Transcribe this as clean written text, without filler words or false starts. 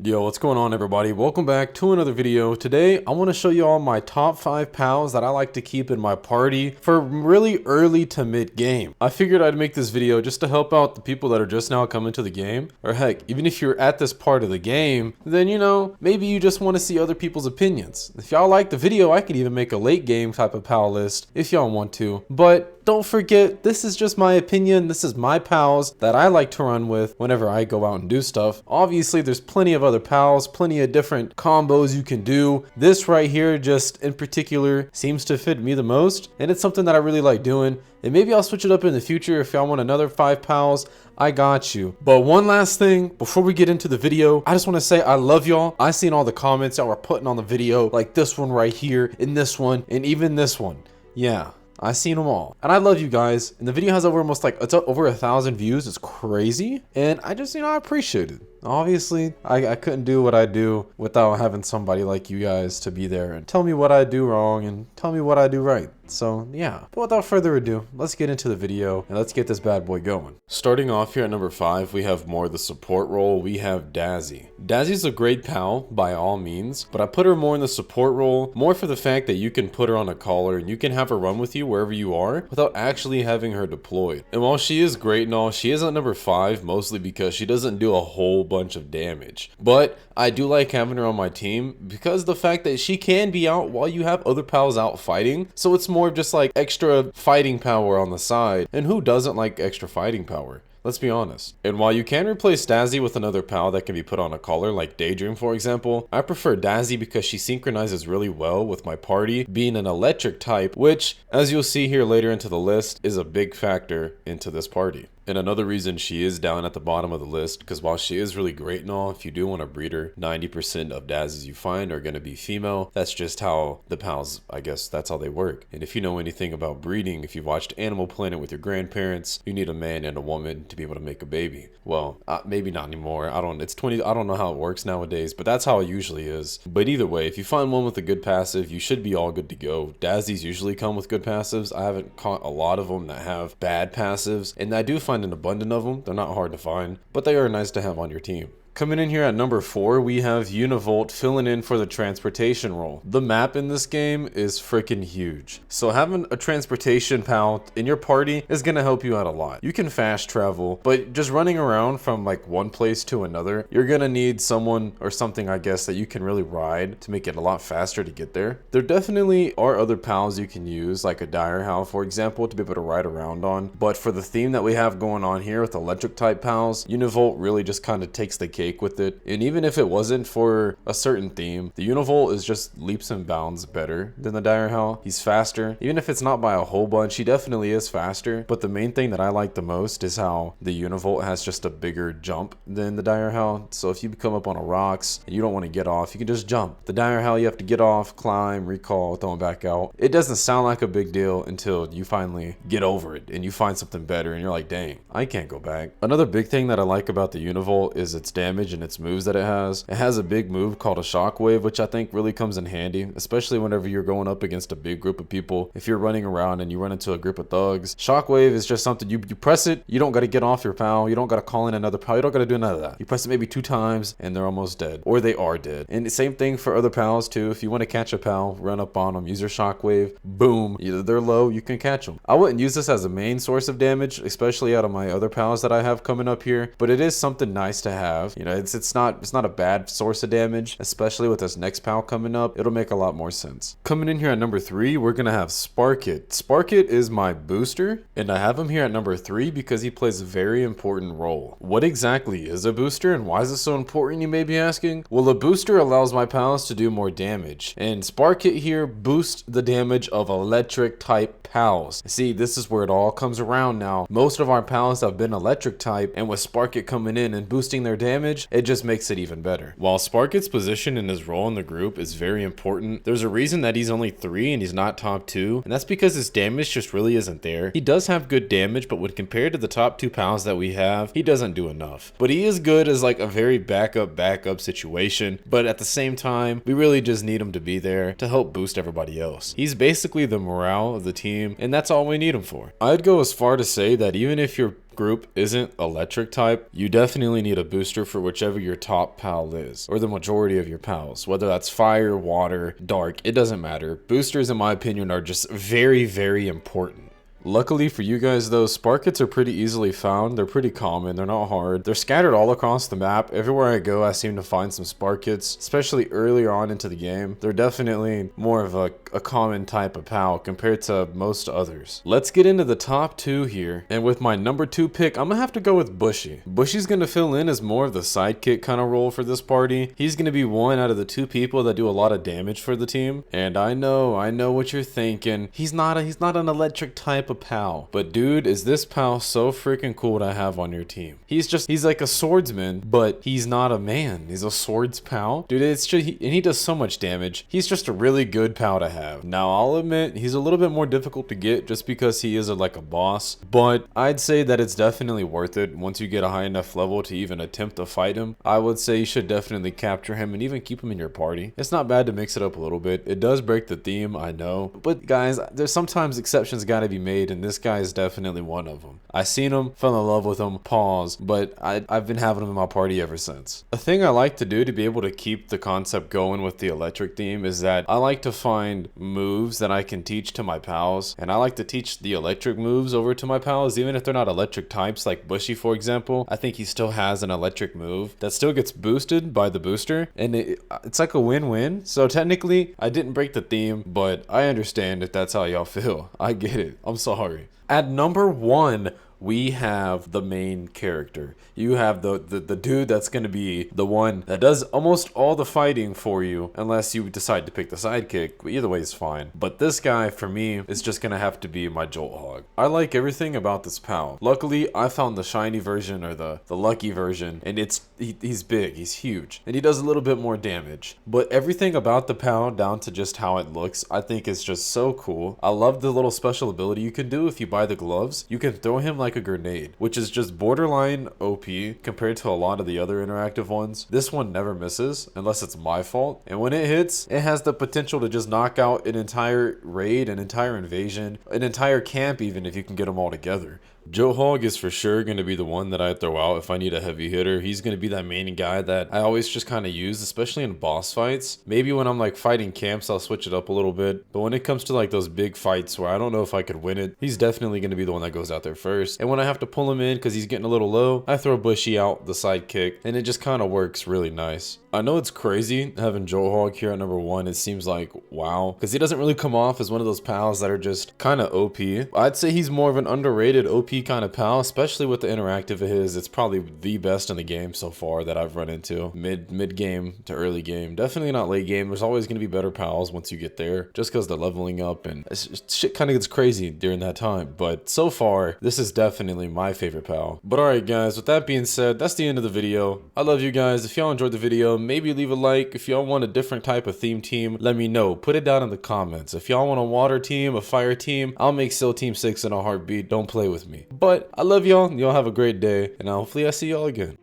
Yo, what's going on everybody? Welcome back to another video. Today, I want to show you all my top 5 pals that I like to keep in my party for really early to mid game. I figured I'd make this video just to help out the people that are just now coming to the game. Or heck, even if you're at this part of the game, then maybe you just want to see other people's opinions. If y'all like the video, I could even make a late game type of pal list if y'all want to. But don't forget, this is just my opinion. This is my pals that I like to run with whenever I go out and do stuff. Obviously, there's plenty of other pals, plenty of different combos you can do. This right here just in particular seems to fit me the most, and it's something that I really like doing. And maybe I'll switch it up in the future if y'all want another 5 pals. I got you. But one last thing before we get into the video, I just want to say I love y'all. I seen all the comments y'all were putting on the video, like this one right here, and this one, and even this one. Yeah, I seen them all, and I love you guys. And the video has over almost it's over 1,000 views. It's crazy, and I just I appreciate it. Obviously, I couldn't do what I do without having somebody like you guys to be there and tell me what I do wrong and tell me what I do right. So yeah, but without further ado, let's get into the video and let's get this bad boy going. Starting off here at number 5, we have more the support role. We have Dazzy. Dazzy's a great pal by all means, but I put her more in the support role, more for the fact that you can put her on a collar and you can have her run with you wherever you are without actually having her deployed. And while she is great and all, she is at number 5 mostly because she doesn't do a whole bunch of damage. But I do like having her on my team because the fact that she can be out while you have other pals out fighting, so it's more of just like extra fighting power on the side. And who doesn't like extra fighting power? Let's be honest. And while you can replace Dazzy with another pal that can be put on a collar, like Daedream for example, I prefer Dazzy because she synchronizes really well with my party, being an electric type, which, as you'll see here later into the list, is a big factor into this party. And another reason she is down at the bottom of the list, because while she is really great and all, if you do want to breed her, 90% of Dazzys you find are going to be female. That's just how the pals, I guess that's how they work. And if you know anything about breeding, if you've watched Animal Planet with your grandparents, you need a man and a woman to be able to make a baby. Well, maybe not anymore. I don't know how it works nowadays, but that's how it usually is. But either way, if you find one with a good passive, you should be all good to go. Dazzys usually come with good passives. I haven't caught a lot of them that have bad passives, and I do find an abundance of them. They're not hard to find, but they are nice to have on your team. Coming in here at number 4, we have Univolt filling in for the transportation role. The map in this game is freaking huge, so having a transportation pal in your party is going to help you out a lot. You can fast travel, but just running around from like one place to another, you're going to need someone or something, I guess, that you can really ride to make it a lot faster to get there. There definitely are other pals you can use, like a Dire Howl for example, to be able to ride around on, but for the theme that we have going on here with electric type pals, Univolt really just kind of takes the cake with it. And even if it wasn't for a certain theme, the Univolt is just leaps and bounds better than the Dire Howl. He's faster. Even if it's not by a whole bunch, he definitely is faster. But the main thing that I like the most is how the Univolt has just a bigger jump than the Dire Howl. So if you come up on a rocks and you don't want to get off, you can just jump. The Dire Howl, you have to get off, climb, recall, throw him back out. It doesn't sound like a big deal until you finally get over it and you find something better and you're like, dang, I can't go back. Another big thing that I like about the Univolt is its damage and its moves that it has. It has a big move called a shockwave, which I think really comes in handy, especially whenever you're going up against a big group of people. If you're running around and you run into a group of thugs, shockwave is just something you press it, you don't got to get off your pal, you don't got to call in another pal, you don't got to do none of that. You press it maybe 2 times and they're almost dead, or they are dead. And the same thing for other pals too. If you want to catch a pal, run up on them, use your shockwave, boom, either they're low, you can catch them. I wouldn't use this as a main source of damage, especially out of my other pals that I have coming up here, but it is something nice to have. It's not a bad source of damage, especially with this next pal coming up. It'll make a lot more sense. Coming in here at number 3, we're gonna have Sparkit. Sparkit is my booster, and I have him here at number 3 because he plays a very important role. What exactly is a booster and why is it so important, you may be asking? Well, a booster allows my pals to do more damage, and Sparkit here boosts the damage of electric type pals. See, this is where it all comes around now. Most of our pals have been electric type, and with Sparkit coming in and boosting their damage, it just makes it even better. While Sparkit's position and his role in the group is very important, there's a reason that he's only 3 and he's not top 2, and that's because his damage just really isn't there. He does have good damage, but when compared to the top 2 pals that we have, he doesn't do enough. But he is good as like a very backup situation, but at the same time, we really just need him to be there to help boost everybody else. He's basically the morale of the team, and that's all we need him for. I'd go as far to say that even if you're group isn't electric type, you definitely need a booster for whichever your top pal is, or the majority of your pals, whether that's fire, water, dark, it doesn't matter. Boosters, in my opinion, are just very, very important. Luckily for you guys though, Sparkits are pretty easily found. They're pretty common, they're not hard. They're scattered all across the map. Everywhere I go, I seem to find some Sparkits, especially earlier on into the game. They're definitely more of a common type of pal compared to most others. Let's get into the top 2 here. And with my number 2 pick, I'm gonna have to go with Bushi. Bushi's gonna fill in as more of the sidekick kind of role for this party. He's gonna be one out of the 2 people that do a lot of damage for the team. And I know what you're thinking. He's not an electric type of pal, but dude, is this pal so freaking cool to have on your team. He's like a swordsman, but he's not a man. He's a swords pal. Dude, it's just, and he does so much damage. He's just a really good pal to have. Now, I'll admit, he's a little bit more difficult to get just because he is like a boss, but I'd say that it's definitely worth it once you get a high enough level to even attempt to fight him. I would say you should definitely capture him and even keep him in your party. It's not bad to mix it up a little bit. It does break the theme, I know, but guys, there's sometimes exceptions gotta be made, and this guy is definitely one of them. I seen him, fell in love with him, pause, but I've been having him in my party ever since. A thing I like to do to be able to keep the concept going with the electric theme is that I like to find moves that I can teach to my pals, and I like to teach the electric moves over to my pals, even if they're not electric types. Like Bushi, for example, I think he still has an electric move that still gets boosted by the booster, and it's like a win-win. So technically, I didn't break the theme, but I understand if that's how y'all feel. I get it. I'm sorry. At number 1, we have the main character. You have the dude that's going to be the one that does almost all the fighting for you, unless you decide to pick the sidekick. Either way is fine. But this guy, for me, is just going to have to be my Jolthog. I like everything about this pal. Luckily, I found the shiny version, or the lucky version, and he's big, he's huge, and he does a little bit more damage. But everything about the pal, down to just how it looks, I think is just so cool. I love the little special ability you can do if you buy the gloves. You can throw him like a grenade, which is just borderline OP compared to a lot of the other interactive ones. This one never misses unless it's my fault, and when it hits, it has the potential to just knock out an entire raid, an entire invasion, an entire camp, even if you can get them all together. Jolthog is for sure going to be the one that I throw out if I need a heavy hitter. He's going to be that main guy that I always just kind of use, especially in boss fights. Maybe when I'm like fighting camps, I'll switch it up a little bit. But when it comes to like those big fights where I don't know if I could win it, he's definitely going to be the one that goes out there first. And when I have to pull him in because he's getting a little low, I throw Bushi out, the sidekick, and it just kind of works really nice. I know it's crazy having Jolthog here at number 1. It seems like, wow, because he doesn't really come off as one of those pals that are just kind of OP. I'd say he's more of an underrated OP kind of pal, especially with the interactive of his. It's probably the best in the game so far that I've run into. Mid game to early game. Definitely not late game. There's always going to be better pals once you get there, just because they're leveling up, and shit kind of gets crazy during that time. But so far, this is definitely my favorite pal. But alright guys, with that being said, that's the end of the video. I love you guys. If y'all enjoyed the video, maybe leave a like. If y'all want a different type of theme team, let me know. Put it down in the comments. If y'all want a water team, a fire team, I'll make Seal Team 6 in a heartbeat. Don't play with me. But I love y'all. Y'all have a great day, and hopefully I see y'all again.